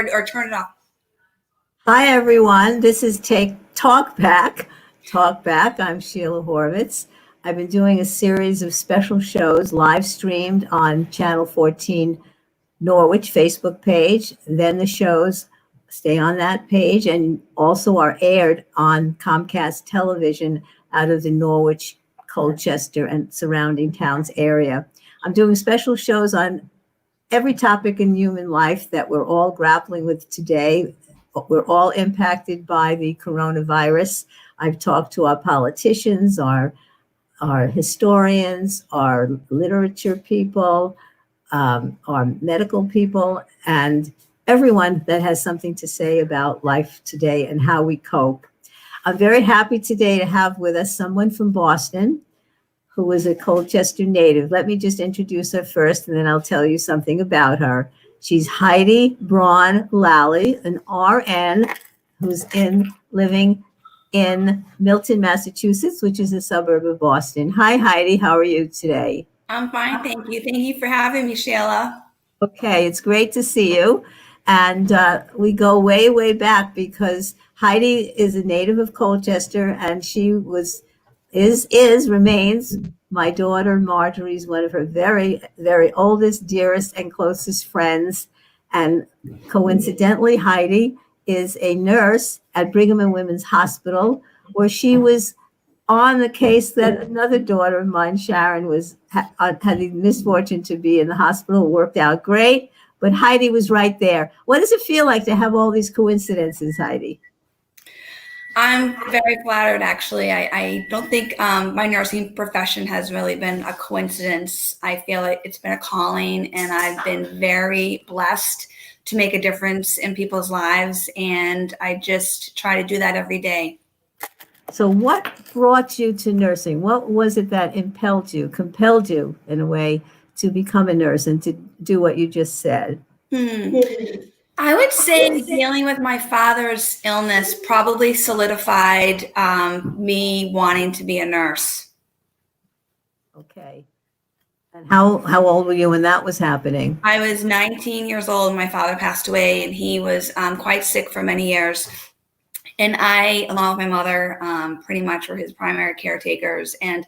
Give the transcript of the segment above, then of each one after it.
or turn it off. Hi, everyone. This is Talk Back. Talk Back. I'm Sheila Horvitz. I've been doing a series of special shows live streamed on Channel 14 Norwich Facebook page. Then the shows stay on that page and also are aired on Comcast television out of the Norwich, Colchester, and surrounding towns area. I'm doing special shows on every topic in human life that we're all grappling with today. We're all impacted by the coronavirus. I've talked to our politicians, our historians, our literature people, our medical people, and everyone that has something to say about life today and how we cope. I'm very happy today to have with us someone from Boston who is a Colchester native. Let me just introduce her first, and then I'll tell you something about her. She's Heidi Lally, an RN who's living in Milton, Massachusetts, which is a suburb of Boston. Hi, Heidi. How are you today? I'm fine, thank you. Thank you for having me, Sheila. Okay, it's great to see you. And we go way, way back because Heidi is a native of Colchester, and she remains my daughter Marjorie's one of her very, very oldest, dearest, and closest friends. And coincidentally, Heidi is a nurse at Brigham and Women's Hospital, where she was on the case that another daughter of mine, Sharon, had the misfortune to be in the hospital. It worked out great, but Heidi was right there. What does it feel like to have all these coincidences, Heidi? I'm very flattered, actually. I don't think my nursing profession has really been a coincidence. I feel like it's been a calling, and I've been very blessed to make a difference in people's lives, and I just try to do that every day. So what brought you to nursing? What was it that compelled you in a way to become a nurse and to do what you just said? I would say dealing with my father's illness probably solidified me wanting to be a nurse. Okay. And how old were you when that was happening? I was 19 years old when my father passed away, and he was quite sick for many years. And I, along with my mother, pretty much were his primary caretakers. And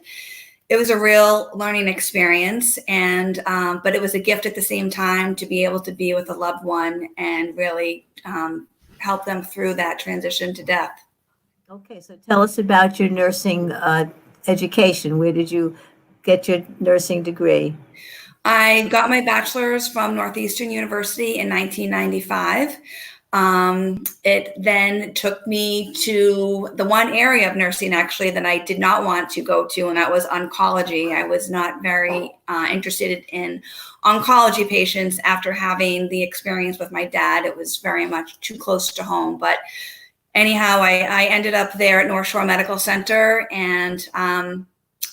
it was a real learning experience, but it was a gift at the same time to be able to be with a loved one and really help them through that transition to death. Okay, so tell us about your nursing education. Where did you get your nursing degree? I got my bachelor's from Northeastern University in 1995. It then took me to the one area of nursing actually that I did not want to go to, and that was oncology. I was not very interested in oncology patients after having the experience with my dad. It was very much too close to home. But anyhow, I ended up there at North Shore Medical Center, and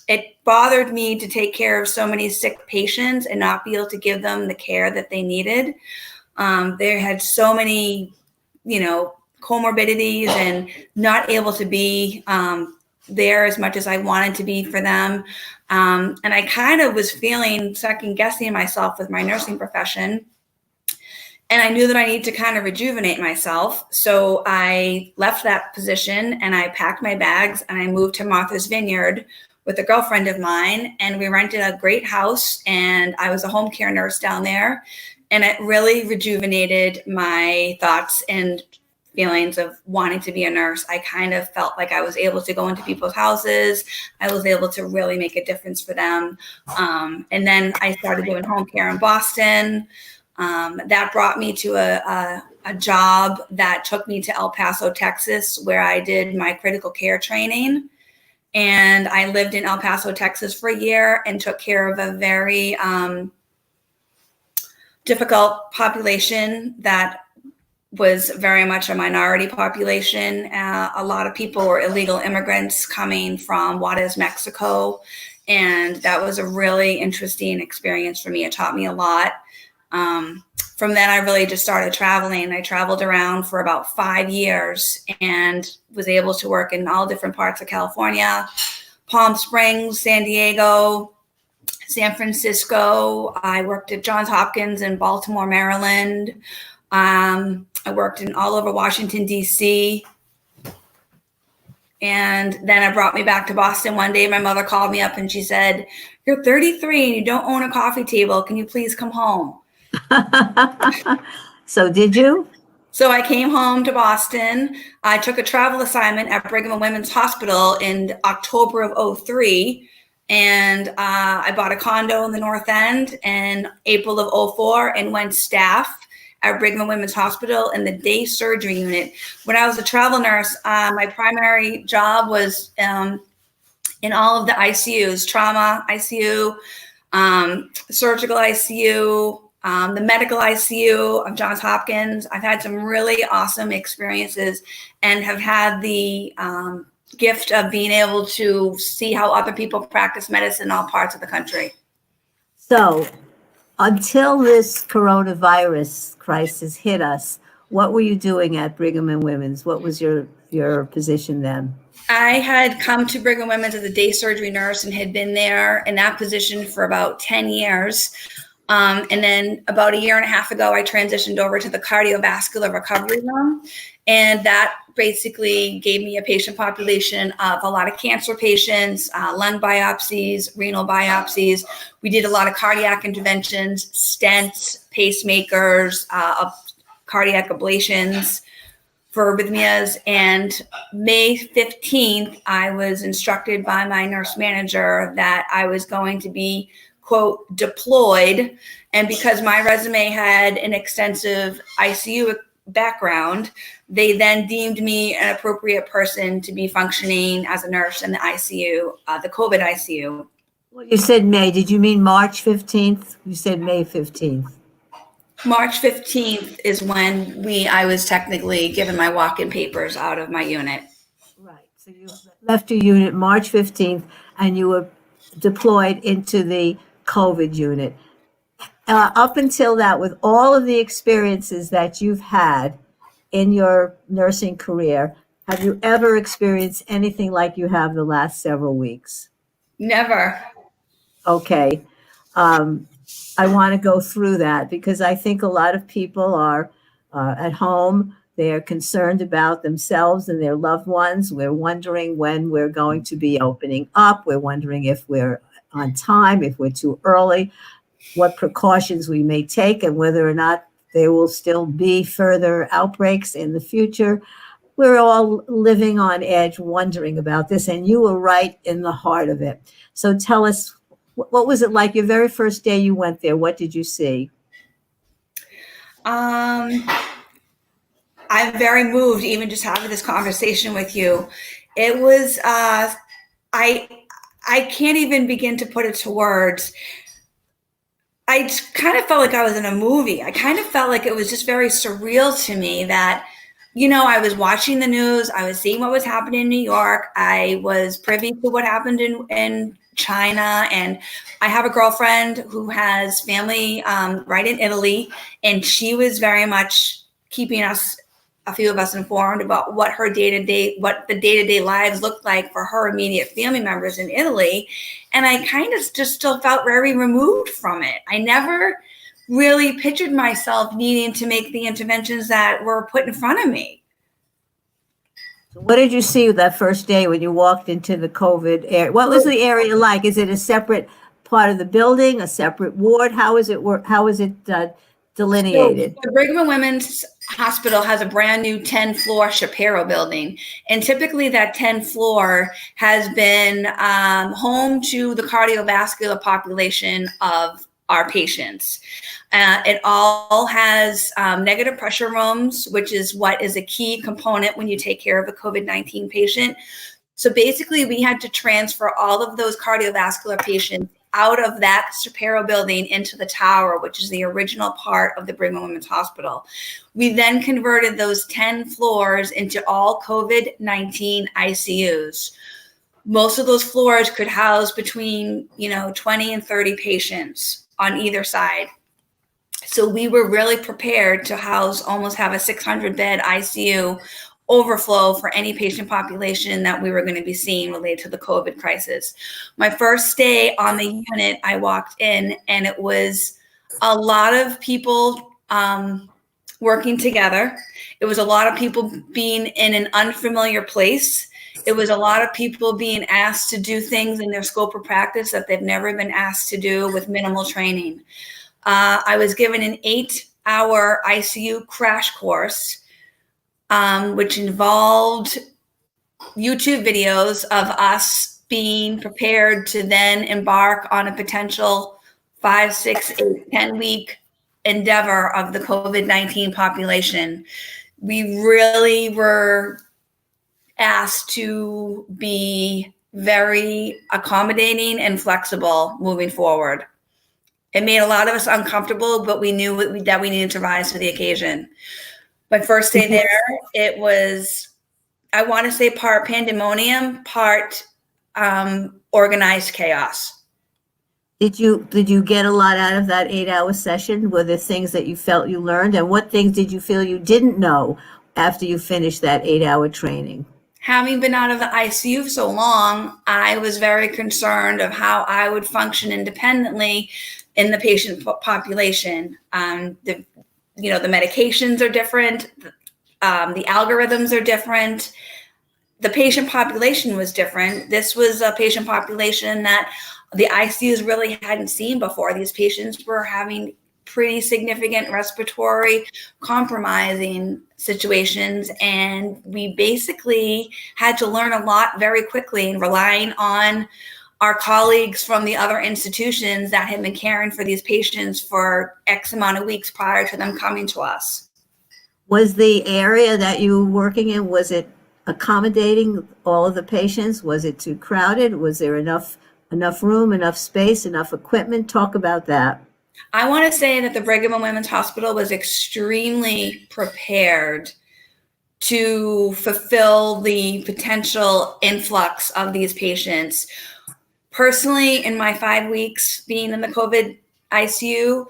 it bothered me to take care of so many sick patients and not be able to give them the care that they needed. They had so many, comorbidities and not able to be there as much as I wanted to be for them. And I kind of was feeling second guessing myself with my nursing profession. And I knew that I needed to kind of rejuvenate myself. So I left that position and I packed my bags and I moved to Martha's Vineyard with a girlfriend of mine. And we rented a great house, and I was a home care nurse down there. And it really rejuvenated my thoughts and feelings of wanting to be a nurse. I kind of felt like I was able to go into people's houses. I was able to really make a difference for them. And then I started doing home care in Boston. That brought me to a job that took me to El Paso, Texas, where I did my critical care training. And I lived in El Paso, Texas for a year and took care of a very difficult population that was very much a minority population. A lot of people were illegal immigrants coming from Juarez, Mexico. And that was a really interesting experience for me. It taught me a lot. From then I really just started traveling. I traveled around for about 5 years and was able to work in all different parts of California, Palm Springs, San Diego, San Francisco. I worked at Johns Hopkins in Baltimore, Maryland. I worked in all over Washington, D.C. And then it brought me back to Boston one day. My mother called me up and she said, "You're 33 and you don't own a coffee table. Can you please come home?" So did you? So I came home to Boston. I took a travel assignment at Brigham and Women's Hospital in October of 03. And I bought a condo in the North End in April of 04 and went staff at Brigham and Women's Hospital in the day surgery unit. When I was a travel nurse, my primary job was in all of the ICUs, trauma ICU, surgical ICU, the medical ICU of Johns Hopkins. I've had some really awesome experiences and have had the gift of being able to see how other people practice medicine in all parts of the country. So until this coronavirus crisis hit us, what were you doing at Brigham and Women's? What was your position then? I had come to Brigham and Women's as a day surgery nurse and had been there in that position for about 10 years. And then about a year and a half ago, I transitioned over to the cardiovascular recovery room. And that basically gave me a patient population of a lot of cancer patients, lung biopsies, renal biopsies. We did a lot of cardiac interventions, stents, pacemakers, cardiac ablations for arrhythmias. And May 15th, I was instructed by my nurse manager that I was going to be, quote, deployed. And because my resume had an extensive ICU background, they then deemed me an appropriate person to be functioning as a nurse in the ICU, the COVID ICU. Well, you said May. Did you mean March 15th? You said May 15th. March 15th is when I was technically given my walk-in papers out of my unit. Right. So you left your unit March 15th and you were deployed into the COVID unit. Up until that, with all of the experiences that you've had in your nursing career, have you ever experienced anything like you have the last several weeks? Never. Okay. I want to go through that because I think a lot of people are at home. They are concerned about themselves and their loved ones. We're wondering when we're going to be opening up. We're wondering if we're on time, if we're too early, what precautions we may take, and whether or not there will still be further outbreaks in the future. We're all living on edge, wondering about this, and you were right in the heart of it. So tell us, what was it like your very first day you went there? What did you see? I'm very moved even just having this conversation with you. It was, I can't even begin to put it to words. I kind of felt like I was in a movie. I kind of felt like it was just very surreal to me that, I was watching the news. I was seeing what was happening in New York. I was privy to what happened in China. And I have a girlfriend who has family right in Italy. And she was very much keeping a few of us informed about what the day-to-day lives looked like for her immediate family members in Italy. And I kind of just still felt very removed from it. I never really pictured myself needing to make the interventions that were put in front of me. So what did you see that first day when you walked into the COVID area? What was the area like? Is it a separate part of the building, a separate ward? How is it delineated? So the Brigham and Women's Hospital has a brand new 10-floor Shapiro building. And typically that 10th floor has been home to the cardiovascular population of our patients. It all has negative pressure rooms, which is what is a key component when you take care of a COVID-19 patient. So basically we had to transfer all of those cardiovascular patients out of that Shapiro building into the tower, which is the original part of the Brigham and Women's Hospital. We then converted those 10 floors into all COVID-19 ICUs. Most of those floors could house between, 20 and 30 patients on either side. So we were really prepared to almost have a 600-bed ICU overflow for any patient population that we were going to be seeing related to the COVID crisis. My first day on the unit, I walked in and it was a lot of people working together. It was a lot of people being in an unfamiliar place. It was a lot of people being asked to do things in their scope of practice that they've never been asked to do with minimal training. I was given an 8-hour ICU crash course, which involved YouTube videos of us being prepared to then embark on a potential 5, 6, 8, 10-week endeavor of the COVID-19 population. We really were asked to be very accommodating and flexible moving forward. It made a lot of us uncomfortable, but we knew that we needed to rise to the occasion. My first day there, it was, I want to say, part pandemonium, part organized chaos. Did you get a lot out of that 8-hour session? Were there things that you felt you learned, and what things did you feel you didn't know after you finished that 8-hour training? Having been out of the ICU so long, I was very concerned of how I would function independently in the patient population. The medications are different. The algorithms are different. The patient population was different. This was a patient population that the ICUs really hadn't seen before. These patients were having pretty significant respiratory compromising situations, and we basically had to learn a lot very quickly, and relying on our colleagues from the other institutions that had been caring for these patients for X amount of weeks prior to them coming to us. Was the area that you were working in, was it accommodating all of the patients? Was it too crowded? Was there enough room, enough space, enough equipment? Talk about that. I want to say that the Brigham and Women's Hospital was extremely prepared to fulfill the potential influx of these patients. Personally, in my 5 weeks being in the COVID ICU,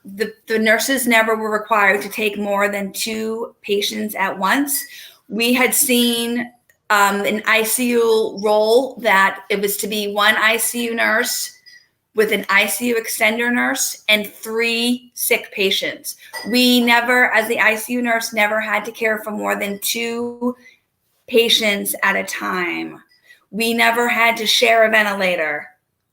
the nurses never were required to take more than 2 patients at once. We had seen an ICU role that it was to be 1 ICU nurse with an ICU extender nurse and 3 sick patients. We never, as the ICU nurse, never had to care for more than 2 patients at a time. We never had to share a ventilator.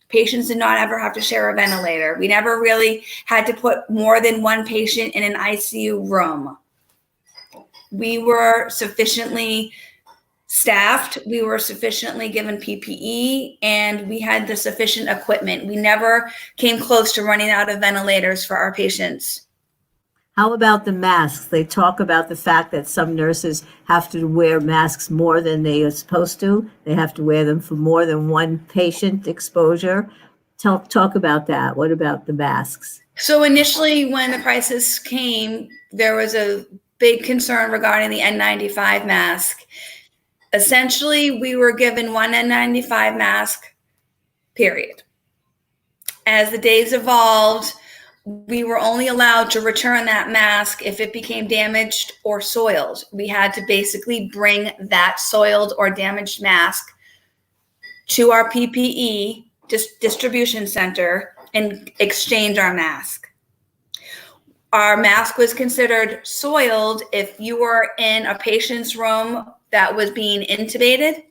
Patients did not ever have to share a ventilator. We never really had to put more than 1 patient in an ICU room. We were sufficiently staffed, we were sufficiently given PPE, and we had the sufficient equipment. We never came close to running out of ventilators for our patients. How about the masks? They talk about the fact that some nurses have to wear masks more than they are supposed to. They have to wear them for more than 1 patient exposure. Talk about that. What about the masks? So initially, when the crisis came, there was a big concern regarding the N95 mask. Essentially, we were given 1 N95 mask, period. As the days evolved, we were only allowed to return that mask if it became damaged or soiled. We had to basically bring that soiled or damaged mask to our PPE distribution center and exchange our mask. Our mask was considered soiled if you were in a patient's room that was being intubated,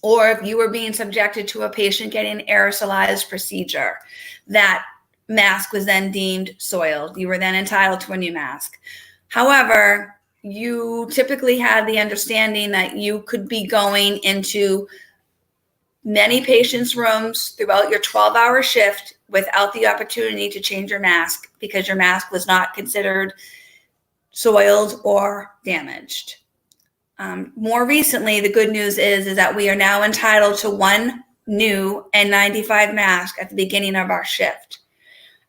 or if you were being subjected to a patient getting an aerosolized procedure. That mask was then deemed soiled. You were then entitled to a new mask. However, you typically had the understanding that you could be going into many patients' rooms throughout your 12-hour shift without the opportunity to change your mask because your mask was not considered soiled or damaged. More recently, the good news is that we are now entitled to 1 new N95 mask at the beginning of our shift.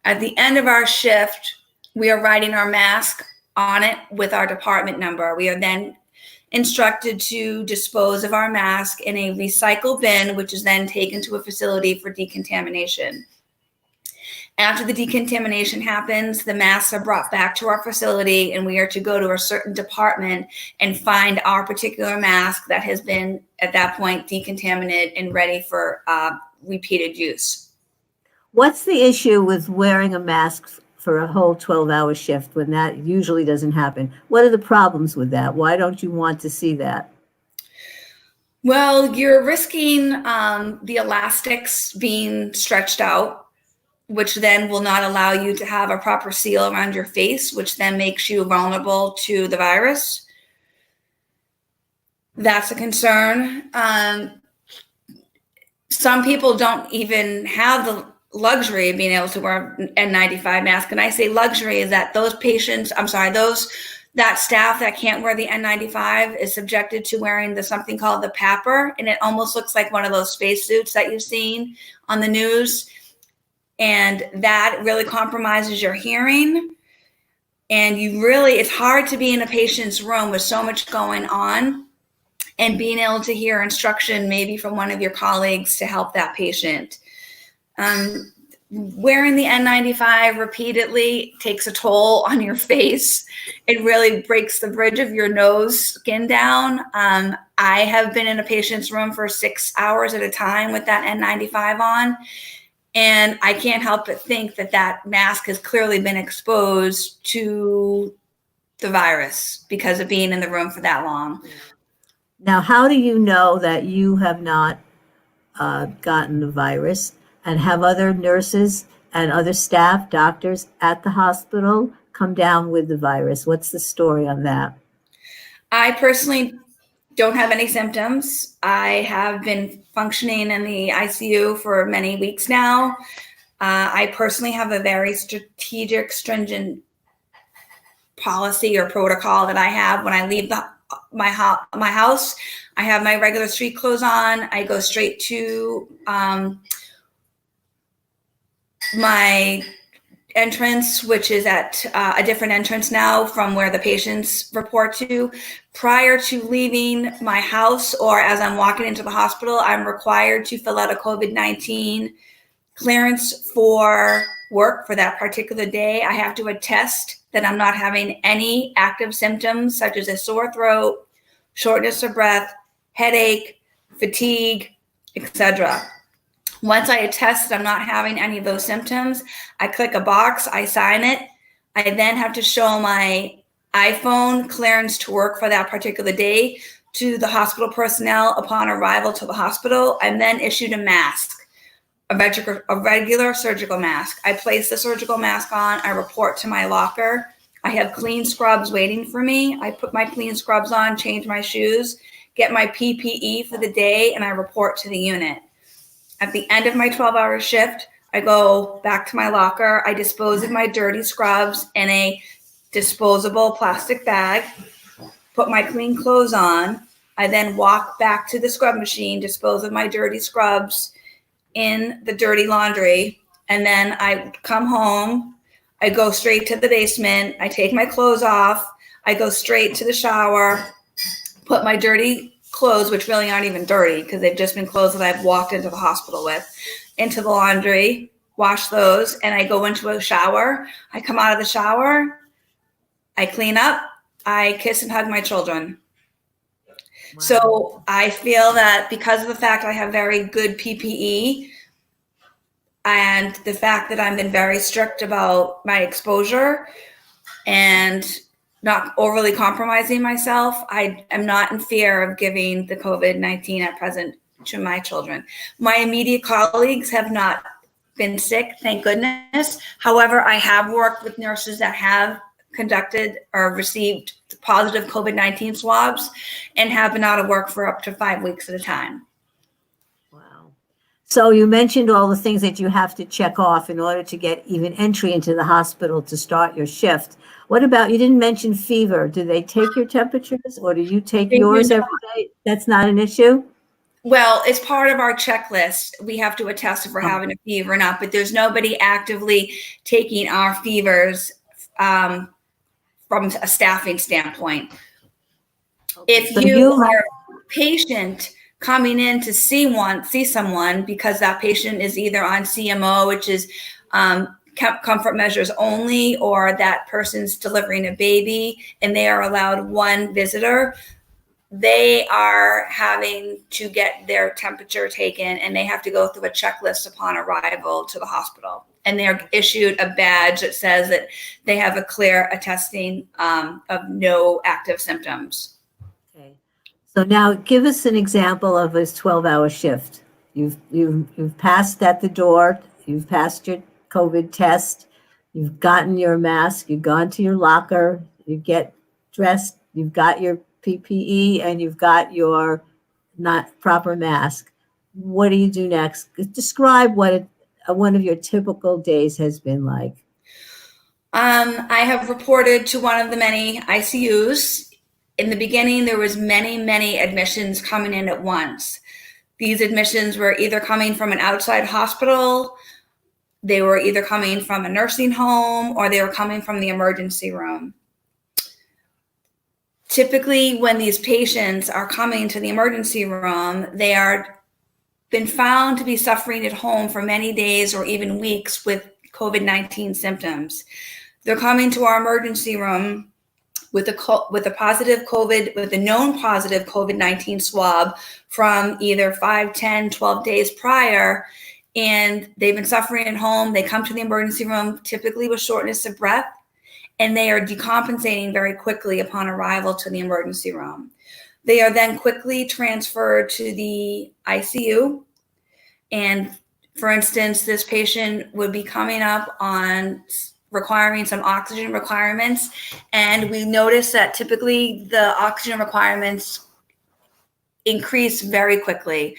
At the end of our shift, we are writing our mask on it with our department number. We are then instructed to dispose of our mask in a recycle bin, which is then taken to a facility for decontamination. After the decontamination happens, the masks are brought back to our facility, and we are to go to a certain department and find our particular mask that has been, at that point, decontaminated and ready for repeated use. What's the issue with wearing a mask for a whole 12-hour shift when that usually doesn't happen? What are the problems with that? Why don't you want to see that? Well, you're risking the elastics being stretched out, which then will not allow you to have a proper seal around your face, which then makes you vulnerable to the virus. That's a concern. Some people don't even have the luxury of being able to wear an N95 mask. And I say luxury is that that staff that can't wear the N95 is subjected to wearing something called the PAPR. And it almost looks like one of those spacesuits that you've seen on the news. And that really compromises your hearing. And it's hard to be in a patient's room with so much going on and being able to hear instruction maybe from one of your colleagues to help that patient. Wearing the N95 repeatedly takes a toll on your face. It really breaks the bridge of your nose skin down. I have been in a patient's room for 6 hours at a time with that N95 on, and I can't help but think that mask has clearly been exposed to the virus because of being in the room for that long. Now, how do you know that you have not gotten the virus, and have other nurses and other staff, doctors at the hospital come down with the virus? What's the story on that? I personally don't have any symptoms. I have been functioning in the ICU for many weeks now. I personally have a very strategic, stringent policy or protocol that I have when I leave my house. I have my regular street clothes on. I go straight to my entrance, which is at a different entrance now from where the patients report to. Prior to leaving my house or as I'm walking into the hospital, I'm required to fill out a COVID-19 clearance for work for that particular day. I have to attest that I'm not having any active symptoms such as a sore throat, shortness of breath, headache, fatigue, etc. Once I attest that I'm not having any of those symptoms, I click a box, I sign it. I then have to show my iPhone clearance to work for that particular day to the hospital personnel upon arrival to the hospital. I'm then issued a mask, a regular surgical mask. I place the surgical mask on, I report to my locker. I have clean scrubs waiting for me. I put my clean scrubs on, change my shoes, get my PPE for the day, and I report to the unit. At the end of my 12-hour shift, I go back to my locker. I dispose of my dirty scrubs in a disposable plastic bag, put my clean clothes on. I then walk back to the scrub machine, dispose of my dirty scrubs in the dirty laundry, and then I come home. I go straight to the basement. I take my clothes off. I go straight to the shower, put my dirty clothes, which really aren't even dirty because they've just been clothes that I've walked into the hospital with, into the laundry, wash those, and I go into a shower. I come out of the shower, I clean up, I kiss and hug my children. Wow. So I feel that because of the fact I have very good PPE and the fact that I've been very strict about my exposure and not overly compromising myself, I am not in fear of giving the COVID-19 at present to my children. My immediate colleagues have not been sick, thank goodness. However, I have worked with nurses that have conducted or received positive COVID-19 swabs and have been out of work for up to 5 weeks at a time. Wow. So you mentioned all the things that you have to check off in order to get even entry into the hospital to start your shift. What about, you didn't mention fever. Do they take your temperatures or do you take yours every day? That's not an issue? Well, it's part of our checklist. We have to attest if we're having a fever or not, but there's nobody actively taking our fevers from a staffing standpoint. If you are a patient coming in to see someone because that patient is either on CMO, which is comfort measures only, or that person's delivering a baby and they are allowed one visitor, they are having to get their temperature taken and they have to go through a checklist upon arrival to the hospital. and they're issued a badge that says that they have a clear attesting of no active symptoms. Okay. So now give us an example of a 12-hour shift. You've passed at the door, you've passed your COVID test, you've gotten your mask, you've gone to your locker, you get dressed, you've got your PPE, and you've got your not proper mask. What do you do next? Describe what one of your typical days has been like. I have reported to one of the many ICUs. In the beginning, there was many admissions coming in at once. These admissions were either coming from an outside hospital, they were either coming from a nursing home, or they were coming from the emergency room. Typically, when these patients are coming to the emergency room, they are been found to be suffering at home for many days or even weeks with COVID-19 symptoms. They're coming to our emergency room with a known positive COVID-19 swab from either 5, 10, 12 days prior, and they've been suffering at home. They come to the emergency room typically with shortness of breath, and they are decompensating very quickly upon arrival to the emergency room. They are then quickly transferred to the ICU. And for instance, this patient would be coming up on requiring some oxygen requirements. And we notice that typically the oxygen requirements increase very quickly.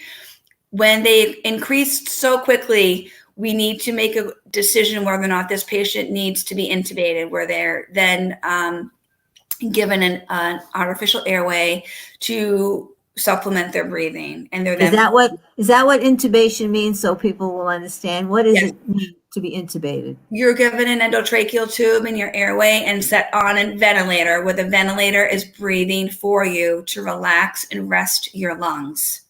When they increase so quickly, we need to make a decision whether or not this patient needs to be intubated, where they're then given an artificial airway to supplement their breathing. And they're then is that what intubation means, so people will understand? What does it mean to be intubated? You're given an endotracheal tube in your airway and set on a ventilator, where the ventilator is breathing for you to relax and rest your lungs.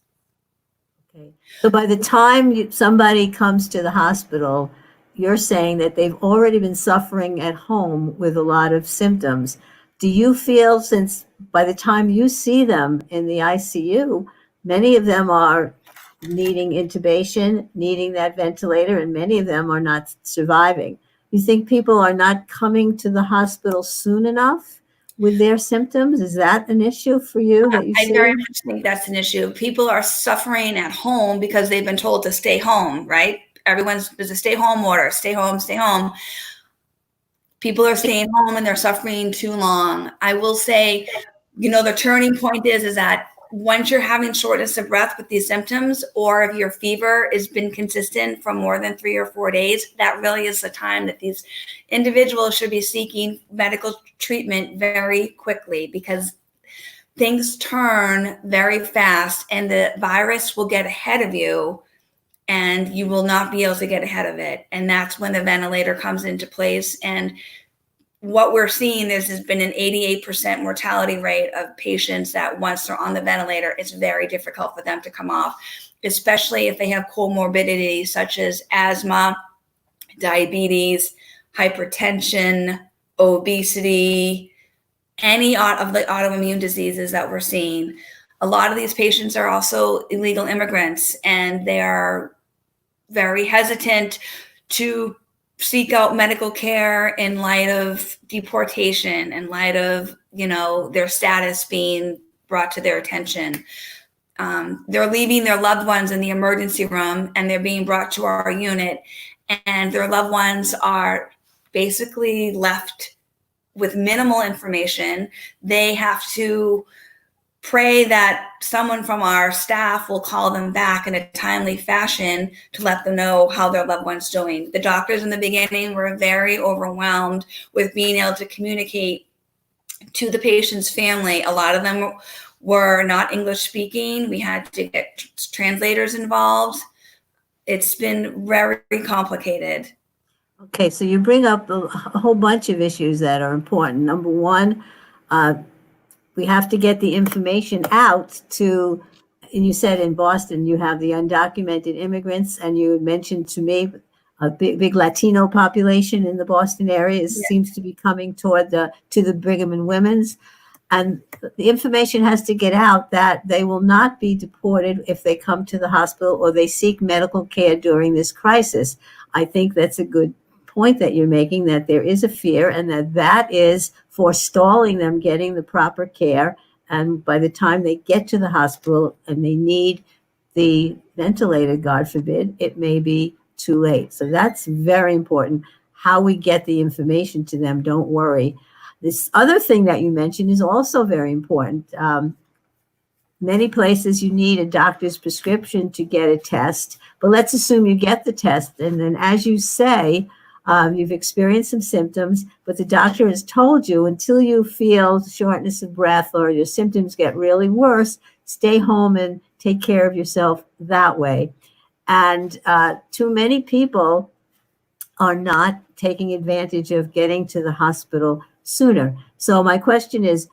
Okay. So by the time somebody comes to the hospital, you're saying that they've already been suffering at home with a lot of symptoms. Do you feel, since by the time you see them in the ICU, many of them are needing intubation, needing that ventilator, and many of them are not surviving? You think people are not coming to the hospital soon enough with their symptoms? Is that an issue for you that you see? I very much think that's an issue. People are suffering at home because they've been told to stay home, right? There's a stay home order, stay home, stay home. People are staying home and they're suffering too long. I will say, the turning point is that once you're having shortness of breath with these symptoms, or if your fever has been consistent for more than 3 or 4 days, that really is the time that these individuals should be seeking medical treatment very quickly, because things turn very fast and the virus will get ahead of you and you will not be able to get ahead of it. And that's when the ventilator comes into place. And what we're seeing has been an 88% mortality rate of patients that once they're on the ventilator, it's very difficult for them to come off, especially if they have comorbidities such as asthma, diabetes, hypertension, obesity, any of the autoimmune diseases that we're seeing. A lot of these patients are also illegal immigrants, and they are very hesitant to seek out medical care in light of deportation, in light of, their status being brought to their attention. They're leaving their loved ones in the emergency room and they're being brought to our unit, and their loved ones are basically left with minimal information. They have to pray that someone from our staff will call them back in a timely fashion to let them know how their loved one's doing. The doctors in the beginning were very overwhelmed with being able to communicate to the patient's family. A lot of them were not English speaking. We had to get translators involved. It's been very complicated. Okay, so you bring up a whole bunch of issues that are important. Number one, we have to get the information out to, and you said in Boston you have the undocumented immigrants, and you mentioned to me a big Latino population in the Boston area. It seems to be coming toward to the Brigham and Women's. And the information has to get out that they will not be deported if they come to the hospital or they seek medical care during this crisis. I think that's a good point that you're making, that there is a fear and that is forestalling them getting the proper care. And by the time they get to the hospital and they need the ventilator, God forbid, it may be too late. So that's very important. How we get the information to them, don't worry. This other thing that you mentioned is also very important. Many places you need a doctor's prescription to get a test, but let's assume you get the test. And then, as you say, you've experienced some symptoms, but the doctor has told you until you feel shortness of breath or your symptoms get really worse, stay home and take care of yourself that way. And too many people are not taking advantage of getting to the hospital sooner. So my question is,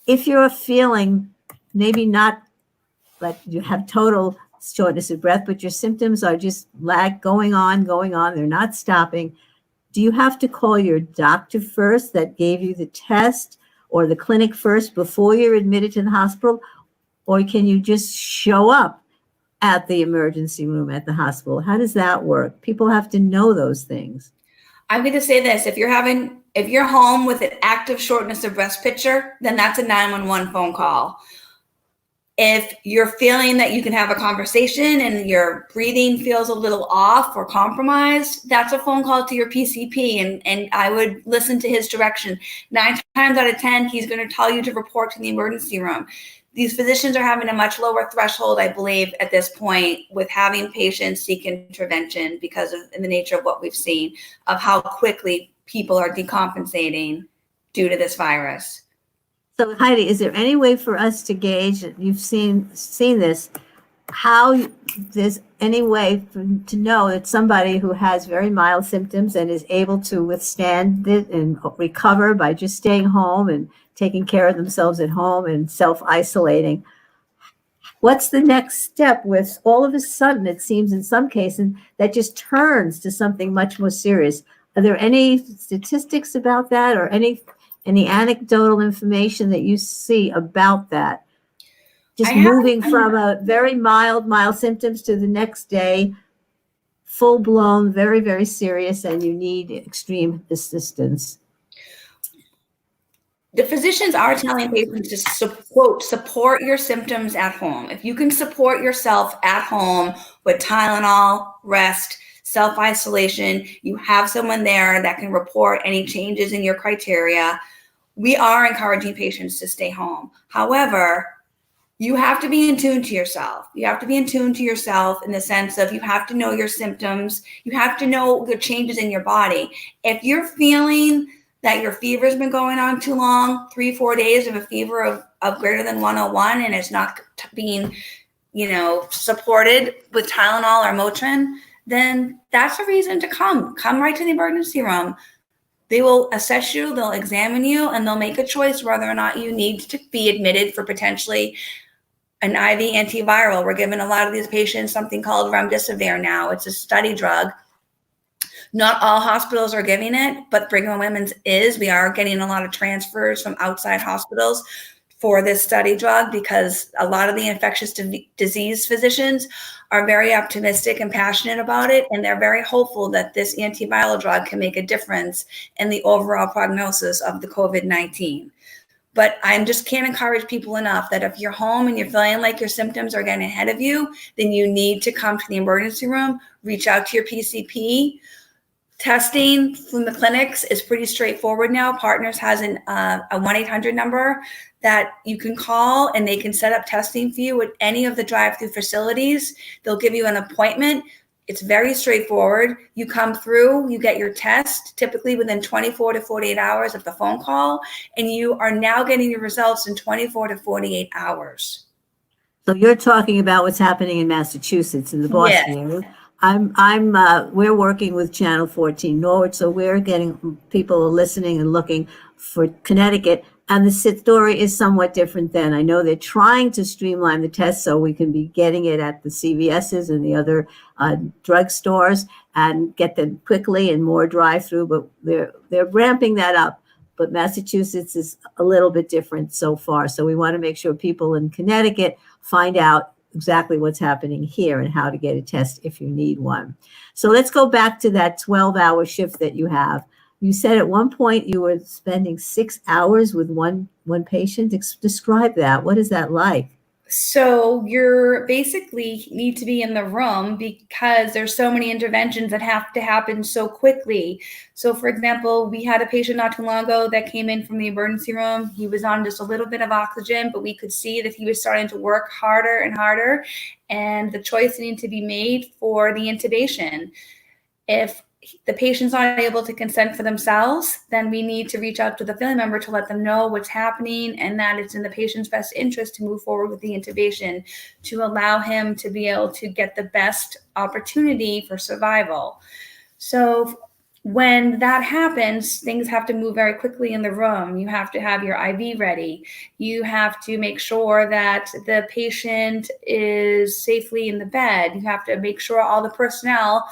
if you're feeling maybe not like you have total shortness of breath, but your symptoms are just going on, they're not stopping, do you have to call your doctor first that gave you the test, or the clinic first before you're admitted to the hospital? Or can you just show up at the emergency room at the hospital? How does that work? People have to know those things. I'm going to say this. If you're home with an active shortness of breath picture, then that's a 911 phone call. If you're feeling that you can have a conversation and your breathing feels a little off or compromised, that's a phone call to your PCP, and I would listen to his direction. 9 times out of 10, he's going to tell you to report to the emergency room. These physicians are having a much lower threshold, I believe, at this point with having patients seek intervention because of the nature of what we've seen, of how quickly people are decompensating due to this virus. So Heidi, is there any way for us to gauge, you've seen this, how there's any way to know that somebody who has very mild symptoms and is able to withstand it and recover by just staying home and taking care of themselves at home and self-isolating? What's the next step with all of a sudden, it seems in some cases, that just turns to something much more serious? Are there any statistics about that, or any anecdotal information that you see about that? Just moving from a very mild symptoms to the next day, full blown, very, very serious, and you need extreme assistance. The physicians are telling patients to support your symptoms at home. If you can support yourself at home with Tylenol, rest, self-isolation, you have someone there that can report any changes in your criteria, we are encouraging patients to stay home. However, you have to be in tune to yourself. You have to be in tune to yourself in the sense of you have to know your symptoms. You have to know the changes in your body. If you're feeling that your fever has been going on too long, 3-4 days of a fever of greater than 101, and it's not being, supported with Tylenol or Motrin, then that's a reason to come right to the emergency room. They will assess you, they'll examine you, and they'll make a choice whether or not you need to be admitted for potentially an IV antiviral. We're giving a lot of these patients something called remdesivir now. It's a study drug. Not all hospitals are giving it, but Brigham and Women's is. We are getting a lot of transfers from outside hospitals for this study drug because a lot of the infectious disease physicians are very optimistic and passionate about it, and they're very hopeful that this antiviral drug can make a difference in the overall prognosis of the COVID-19. But I just can't encourage people enough that if you're home and you're feeling like your symptoms are getting ahead of you, then you need to come to the emergency room, reach out to your PCP. Testing from the clinics is pretty straightforward now. Partners has a 1-800 number that you can call, and they can set up testing for you at any of the drive-through facilities. They'll give you an appointment. It's very straightforward. You come through, you get your test, typically within 24 to 48 hours of the phone call, and you are now getting your results in 24 to 48 hours. So you're talking about what's happening in Massachusetts, in the Boston area. We're working with Channel 14 Norwich, so we're getting people listening and looking for Connecticut. And the story is somewhat different then. I know they're trying to streamline the test so we can be getting it at the CVS's and the other drugstores and get them quickly and more drive-through, but they're ramping that up. But Massachusetts is a little bit different so far. So we want to make sure people in Connecticut find out exactly what's happening here and how to get a test if you need one. So let's go back to that 12-hour shift that you have. You said at one point you were spending 6 hours with one patient. Describe that. What is that like? So you're basically need to be in the room because there's so many interventions that have to happen so quickly. So for example, we had a patient not too long ago that came in from the emergency room. He was on just a little bit of oxygen, but we could see that he was starting to work harder and harder, and the choice needed to be made for the intubation. If the patient's not able to consent for themselves, then we need to reach out to the family member to let them know what's happening and that it's in the patient's best interest to move forward with the intubation to allow him to be able to get the best opportunity for survival. So when that happens, things have to move very quickly in the room. You have to have your IV ready. You have to make sure that the patient is safely in the bed. You have to make sure all the personnel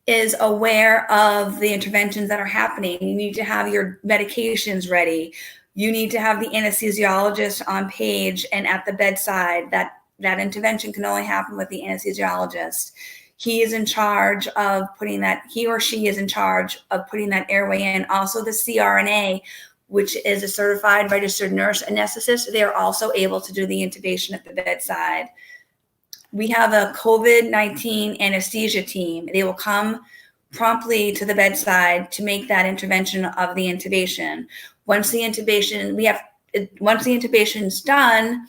is aware of the interventions that are happening. You need to have your medications ready. You need to have the anesthesiologist on page and at the bedside. That intervention can only happen with the anesthesiologist. He is in charge of putting that, he or she is in charge of putting that airway in. Also the CRNA, which is a certified registered nurse anesthetist, they are also able to do the intubation at the bedside. We have a COVID-19 anesthesia team. They will come promptly to the bedside to make that intervention of the intubation. Once the intubation's done,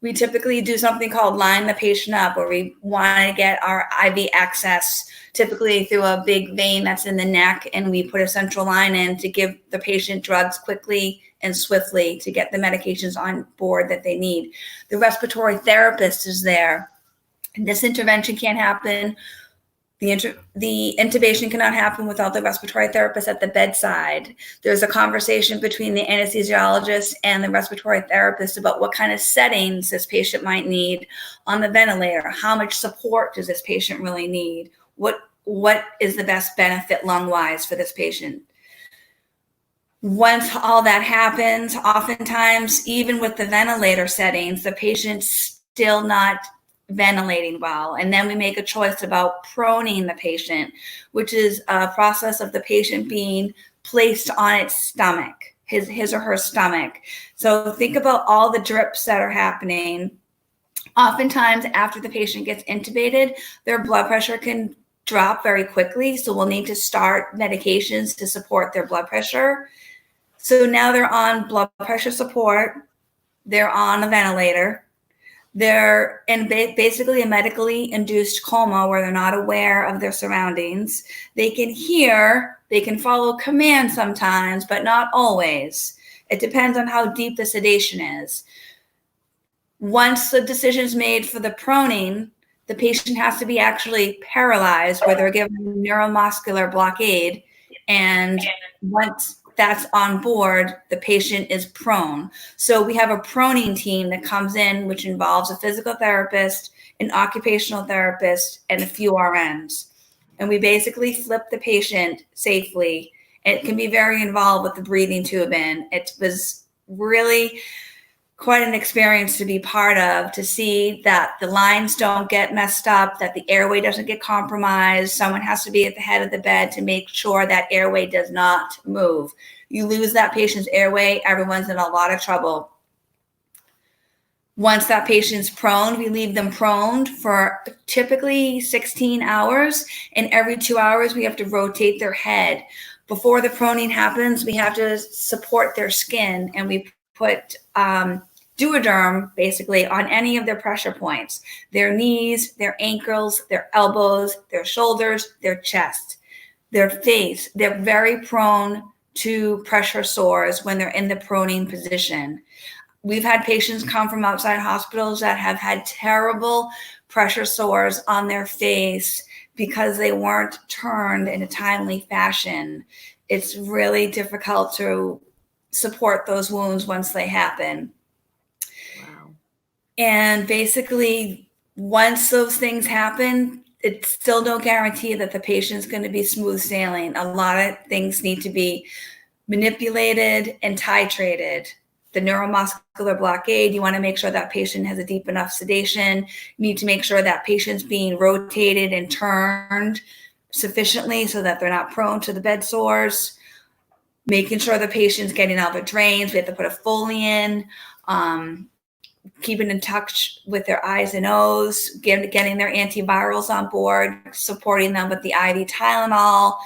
we typically do something called line the patient up, where we want to get our IV access typically through a big vein that's in the neck, and we put a central line in to give the patient drugs quickly and swiftly to get the medications on board that they need. The respiratory therapist is there. This intervention can't happen. The intubation cannot happen without the respiratory therapist at the bedside. There's a conversation between the anesthesiologist and the respiratory therapist about what kind of settings this patient might need on the ventilator. How much support does this patient really need? What is the best benefit lung-wise for this patient? Once all that happens, oftentimes, even with the ventilator settings, the patient's still not ventilating well. And then we make a choice about proning the patient, which is a process of the patient being placed on its stomach, his or her stomach. So think about all the drips that are happening. Oftentimes after the patient gets intubated, their blood pressure can drop very quickly. So we'll need to start medications to support their blood pressure. So now they're on blood pressure support. They're on a ventilator. They're in basically a medically induced coma where they're not aware of their surroundings. They can hear, they can follow commands sometimes, but not always. It depends on how deep the sedation is. Once the decision is made for the proning, the patient has to be actually paralyzed where they're given neuromuscular blockade. And once that's on board, the patient is prone. So we have a proning team that comes in, which involves a physical therapist, an occupational therapist, and a few RNs. And we basically flip the patient safely. It can be very involved with the breathing tube in. It was really quite an experience to be part of, to see that the lines don't get messed up, that the airway doesn't get compromised. Someone has to be at the head of the bed to make sure that airway does not move. You lose that patient's airway, everyone's in a lot of trouble. Once that patient's prone, we leave them proned for typically 16 hours, and every 2 hours we have to rotate their head. Before the proning happens, we have to support their skin, and we put Duoderm basically on any of their pressure points, their knees, their ankles, their elbows, their shoulders, their chest, their face. They're very prone to pressure sores when they're in the proning position. We've had patients come from outside hospitals that have had terrible pressure sores on their face because they weren't turned in a timely fashion. It's really difficult to support those wounds once they happen. Wow. And basically, once those things happen, it's still no guarantee that the patient's going to be smooth sailing. A lot of things need to be manipulated and titrated. the neuromuscular blockade. You want to make sure that patient has a deep enough sedation. You need to make sure that patient's being rotated and turned sufficiently so that they're not prone to the bed sores. Making sure the patient's getting all the drains. We have to put a Foley in. Keeping in touch with their eyes and nose, getting their antivirals on board, supporting them with the IV Tylenol.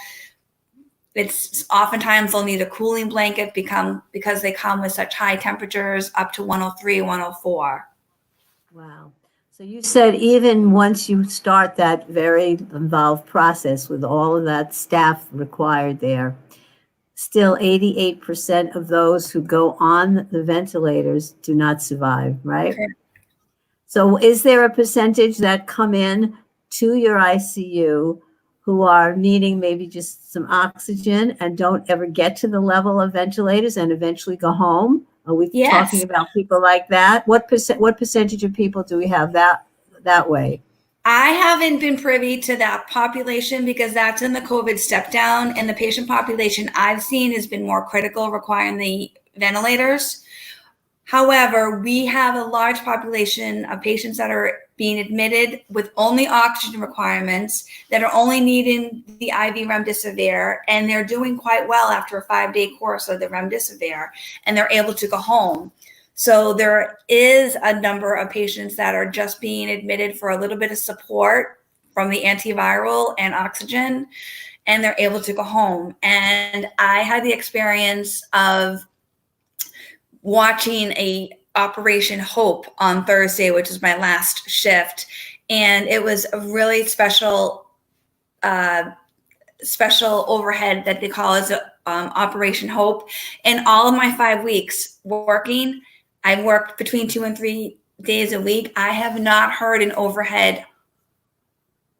It's oftentimes they'll need a cooling blanket because they come with such high temperatures, up to 103, 104. Wow. So you said even once you start that very involved process with all of that staff required there, still 88% of those who go on the ventilators do not survive, right? Okay. So is there a percentage that come in to your ICU who are needing maybe just some oxygen and don't ever get to the level of ventilators and eventually go home? Are we Yes. talking about people like that? What percentage of people do we have that way? I haven't been privy to that population because that's in the COVID step down, and the patient population I've seen has been more critical, requiring the ventilators. However, we have a large population of patients that are being admitted with only oxygen requirements, that are only needing the IV remdesivir, and they're doing quite well after a 5-day course of the remdesivir, and they're able to go home. So there is a number of patients that are just being admitted for a little bit of support from the antiviral and oxygen, and they're able to go home. And I had the experience of watching a Operation Hope on Thursday, which is my last shift. And it was a really special overhead that they call as Operation Hope. And all of my 5 weeks working, I worked between 2 and 3 days a week. I have not heard an overhead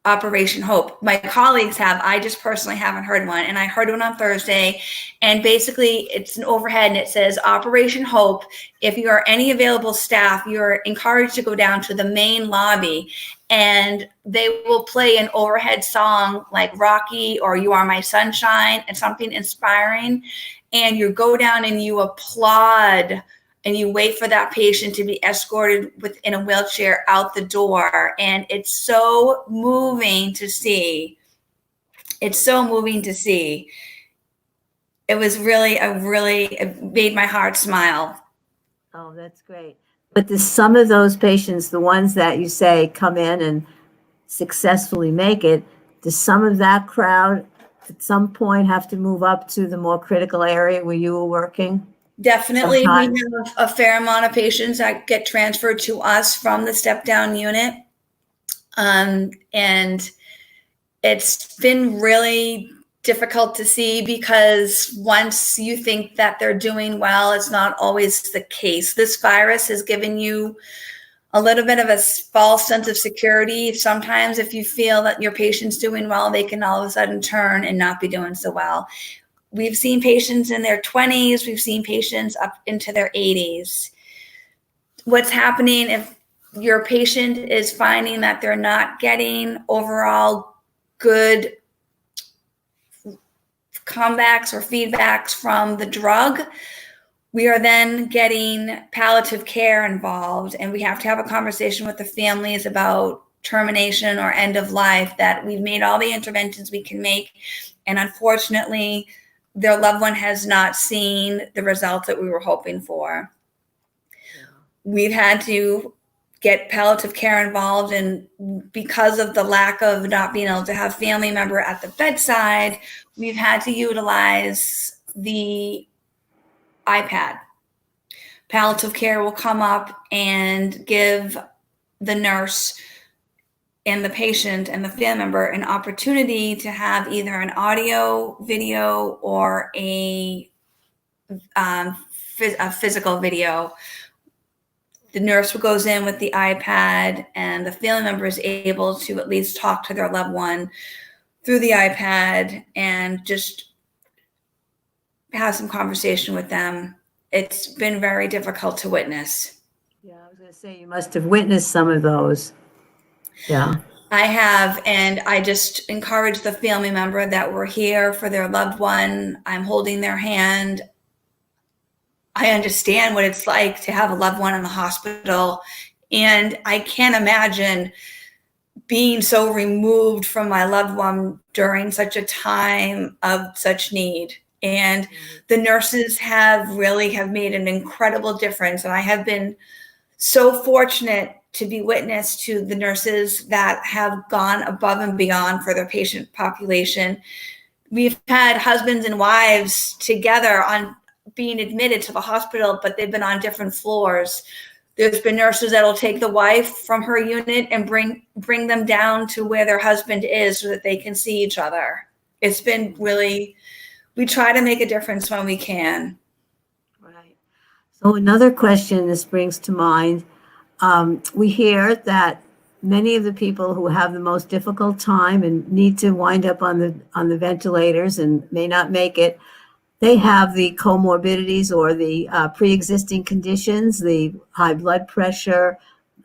Operation Hope. My colleagues have. I just personally haven't heard one. And I heard one on Thursday. And basically, it's an overhead and it says Operation Hope. If you are any available staff, you're encouraged to go down to the main lobby, and they will play an overhead song like Rocky or You Are My Sunshine and something inspiring. And you go down and you applaud and you wait for that patient to be escorted within a wheelchair out the door. And it's so moving to see. It's so moving to see. It was really, it made my heart smile. Oh, that's great. But some of those patients, the ones that you say come in and successfully make it, does some of that crowd at some point have to move up to the more critical area where you were working? Definitely. We have a fair amount of patients that get transferred to us from the step down unit. And it's been really difficult to see because once you think that they're doing well, it's not always the case. This virus has given you a little bit of a false sense of security. Sometimes if you feel that your patient's doing well, they can all of a sudden turn and not be doing so well. We've seen patients in their 20s. We've seen patients up into their 80s. What's happening if your patient is finding that they're not getting overall good comebacks or feedbacks from the drug, we are then getting palliative care involved, and we have to have a conversation with the families about termination or end of life, that we've made all the interventions we can make, and unfortunately their loved one has not seen the results that we were hoping for. Yeah. We've had to get palliative care involved, and because of the lack of not being able to have family member at the bedside, we've had to utilize the iPad. Palliative care will come up and give the nurse and the patient and the family member an opportunity to have either an audio video or a physical video. The nurse goes in with the iPad, and the family member is able to at least talk to their loved one through the iPad and just have some conversation with them. It's been very difficult to witness. Yeah, I was going to say, you must have witnessed some of those. Yeah, I have, and I just encourage the family member that we're here for their loved one. I'm holding their hand. I understand what it's like to have a loved one in the hospital. And I can't imagine being so removed from my loved one during such a time of such need. And the nurses have made an incredible difference. And I have been so fortunate to be witness to the nurses that have gone above and beyond for their patient population. We've had husbands and wives together on being admitted to the hospital, but they've been on different floors. There's been nurses that'll take the wife from her unit and bring them down to where their husband is so that they can see each other. It's been really, we try to make a difference when we can. Right. So another question this brings to mind, we hear that many of the people who have the most difficult time and need to wind up on the ventilators and may not make it, they have the comorbidities or the pre-existing conditions, the high blood pressure,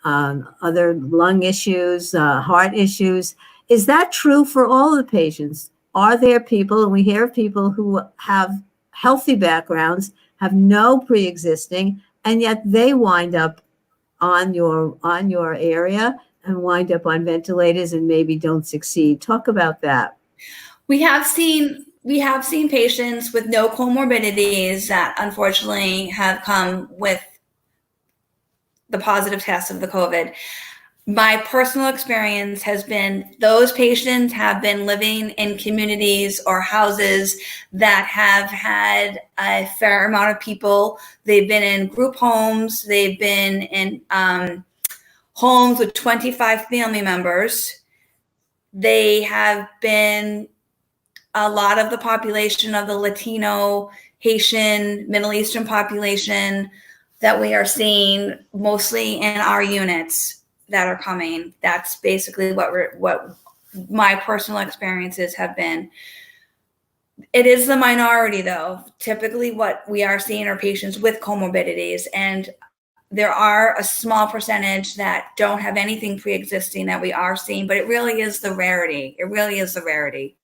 other lung issues, heart issues. Is that true for all the patients? Are there people, and we hear of people who have healthy backgrounds, have no pre-existing, and yet they wind up on your area and wind up on ventilators and maybe don't succeed? Talk about that. We have seen patients with no comorbidities that unfortunately have come with the positive test of the COVID. My personal experience has been those patients have been living in communities or houses that have had a fair amount of people. They've been in group homes. They've been in homes with 25 family members. They have been a lot of the population of the Latino, Haitian, Middle Eastern population that we are seeing mostly in our units that are coming. That's basically what my personal experiences have been. It is the minority though. Typically what we are seeing are patients with comorbidities, and there are a small percentage that don't have anything pre-existing that we are seeing, but it really is the rarity. It really is the rarity.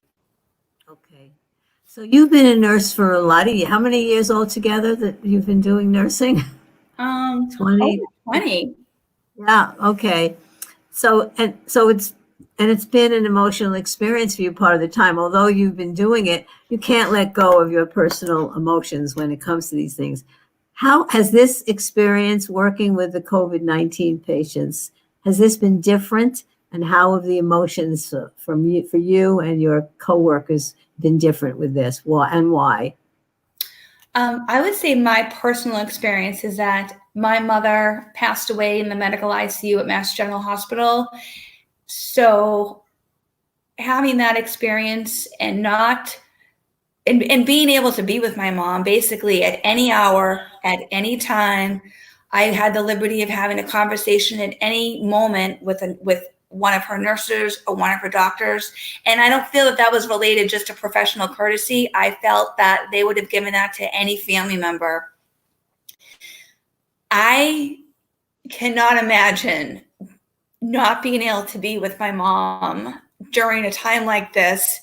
Okay. So you've been a nurse for a lot of years. How many years altogether that you've been doing nursing? 20. 20. Yeah. Okay. So it's been an emotional experience for you part of the time. Although you've been doing it, you can't let go of your personal emotions when it comes to these things. How has this experience working with the COVID-19 patients, has this been different? And how have the emotions for you and your coworkers been different with this? Why? I would say my personal experience is that my mother passed away in the medical ICU at Mass General Hospital. So having that experience and being able to be with my mom basically at any hour, at any time, I had the liberty of having a conversation at any moment with one of her nurses or one of her doctors. And I don't feel that was related just to professional courtesy. I felt that they would have given that to any family member. I cannot imagine not being able to be with my mom during a time like this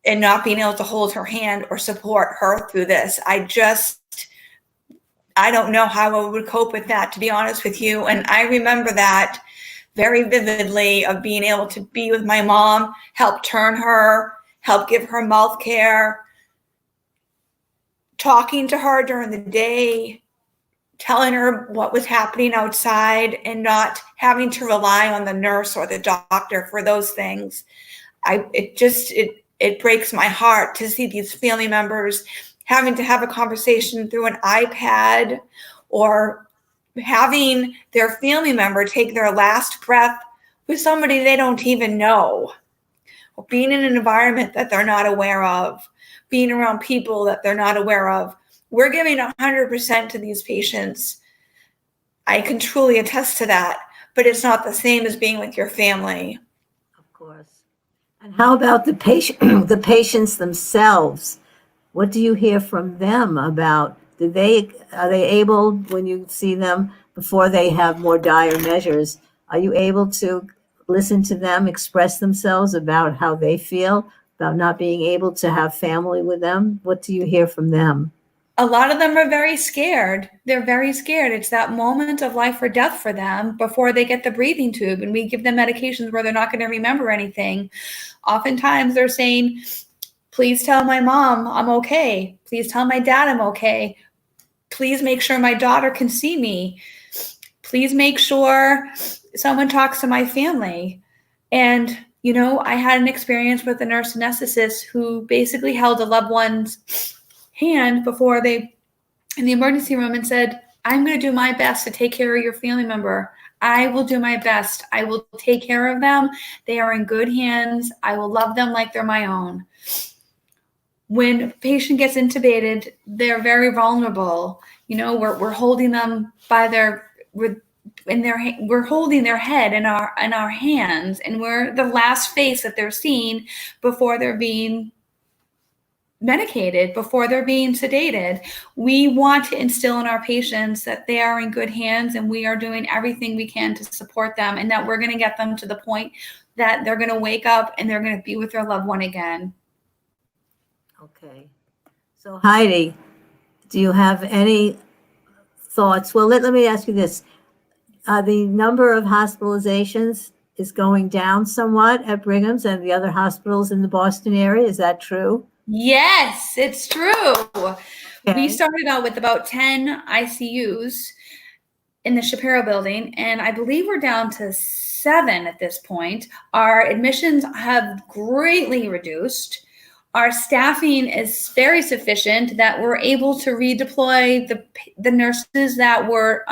and not being able to hold her hand or support her through this. I don't know how I would cope with that, to be honest with you. And I remember that very vividly, of being able to be with my mom, help turn her, help give her mouth care, talking to her during the day, telling her what was happening outside, and not having to rely on the nurse or the doctor for those things. It breaks my heart to see these family members having to have a conversation through an iPad, or having their family member take their last breath with somebody they don't even know, or being in an environment that they're not aware of, being around people that they're not aware of. We're giving 100% to these patients. I can truly attest to that, but it's not the same as being with your family. Of course. And how about the the patients themselves? What do you hear from them about? Are they able, when you see them before they have more dire measures, are you able to listen to them express themselves about how they feel about not being able to have family with them? What do you hear from them? a lot of them are very scared. They're very scared. It's that moment of life or death for them before they get the breathing tube, and we give them medications where they're not going to remember anything. Oftentimes they're saying, please tell my mom I'm okay. Please tell my dad I'm okay. Please make sure my daughter can see me. Please make sure someone talks to my family. And, you know, I had an experience with a nurse anesthetist who basically held a loved one's hand before they in the emergency room and said, I'm going to do my best to take care of your family member. I will do my best. I will take care of them. They are in good hands. I will love them like they're my own. When a patient gets intubated, they're very vulnerable. You know, we're holding them by we're holding their head in our hands, and we're the last face that they're seeing before they're being medicated, before they're being sedated. We want to instill in our patients that they are in good hands, and we are doing everything we can to support them, and that we're going to get them to the point that they're going to wake up and they're going to be with their loved one again. Okay. So Heidi, do you have any thoughts? Well, let me ask you this. The number of hospitalizations is going down somewhat at Brigham's and the other hospitals in the Boston area. Is that true? Yes, it's true. Okay. We started out with about 10 ICUs in the Shapiro building, and I believe we're down to 7 at this point. Our admissions have greatly reduced. Our staffing is very sufficient that we're able to redeploy the nurses that were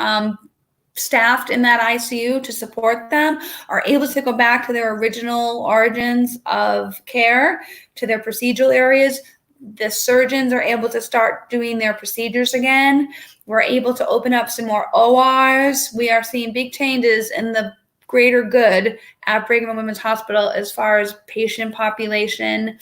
staffed in that ICU to support them, are able to go back to their original origins of care, to their procedural areas. The surgeons are able to start doing their procedures again. We're able to open up some more ORs. We are seeing big changes in the greater good at Brigham and Women's Hospital as far as patient population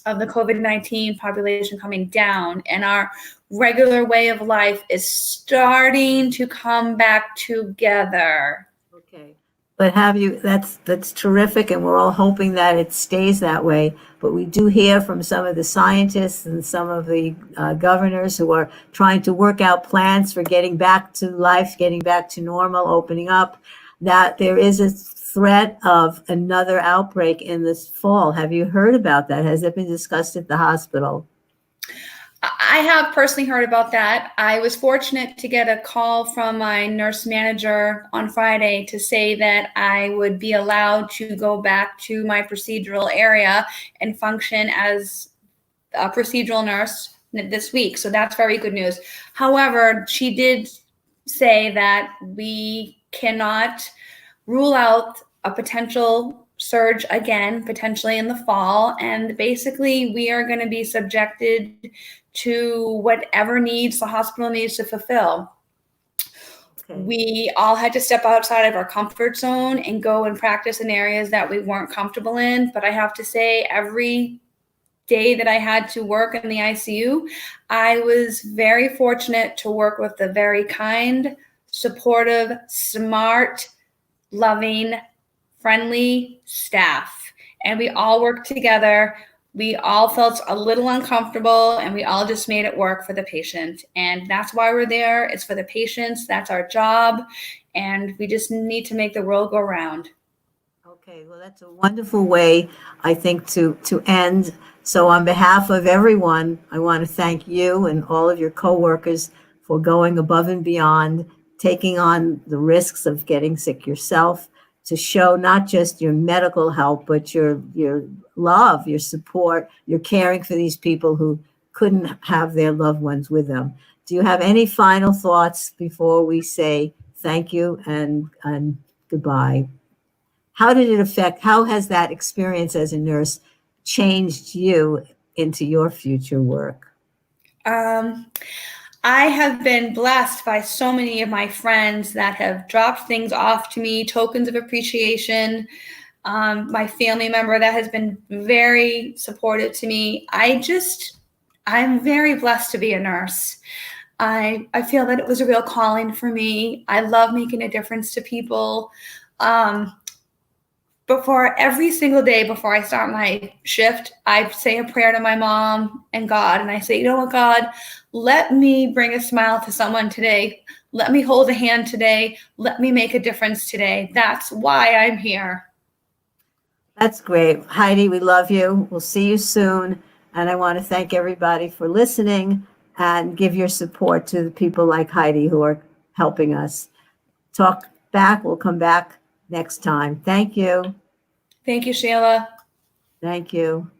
of the COVID-19 population coming down, and our regular way of life is starting to come back together. Okay. But that's terrific, and we're all hoping that it stays that way. But we do hear from some of the scientists and some of the governors who are trying to work out plans for getting back to life, getting back to normal, opening up, that there is a threat of another outbreak in this fall. Have you heard about that? Has it been discussed at the hospital? I have personally heard about that. I was fortunate to get a call from my nurse manager on Friday to say that I would be allowed to go back to my procedural area and function as a procedural nurse this week. So that's very good news. However, she did say that we cannot rule out a potential surge again, potentially in the fall. And basically, we are going to be subjected to whatever needs the hospital needs to fulfill. Okay. We all had to step outside of our comfort zone and go and practice in areas that we weren't comfortable in. But I have to say, every day that I had to work in the ICU, I was very fortunate to work with a very kind, supportive, smart, loving, friendly staff. And we all worked together. We all felt a little uncomfortable, and we all just made it work for the patient. And that's why we're there. It's for the patients. That's our job. And we just need to make the world go round. Okay, well, that's a wonderful way, I think, to end. So on behalf of everyone, I want to thank you and all of your coworkers for going above and beyond, taking on the risks of getting sick yourself, to show not just your medical help, but your love, your support, your caring for these people who couldn't have their loved ones with them. Do you have any final thoughts before we say thank you and goodbye? How has that experience as a nurse changed you into your future work? I have been blessed by so many of my friends that have dropped things off to me, tokens of appreciation. My family member that has been very supportive to me. I'm very blessed to be a nurse. I feel that it was a real calling for me. I love making a difference to people. before every single day before I start my shift, I say a prayer to my mom and God. And I say, you know what, God, let me bring a smile to someone today. Let me hold a hand today. Let me make a difference today. That's why I'm here. That's great. Heidi, we love you. We'll see you soon. And I want to thank everybody for listening and give your support to the people like Heidi who are helping us. Talk back. We'll come back next time. Thank you. Thank you, Sheila. Thank you.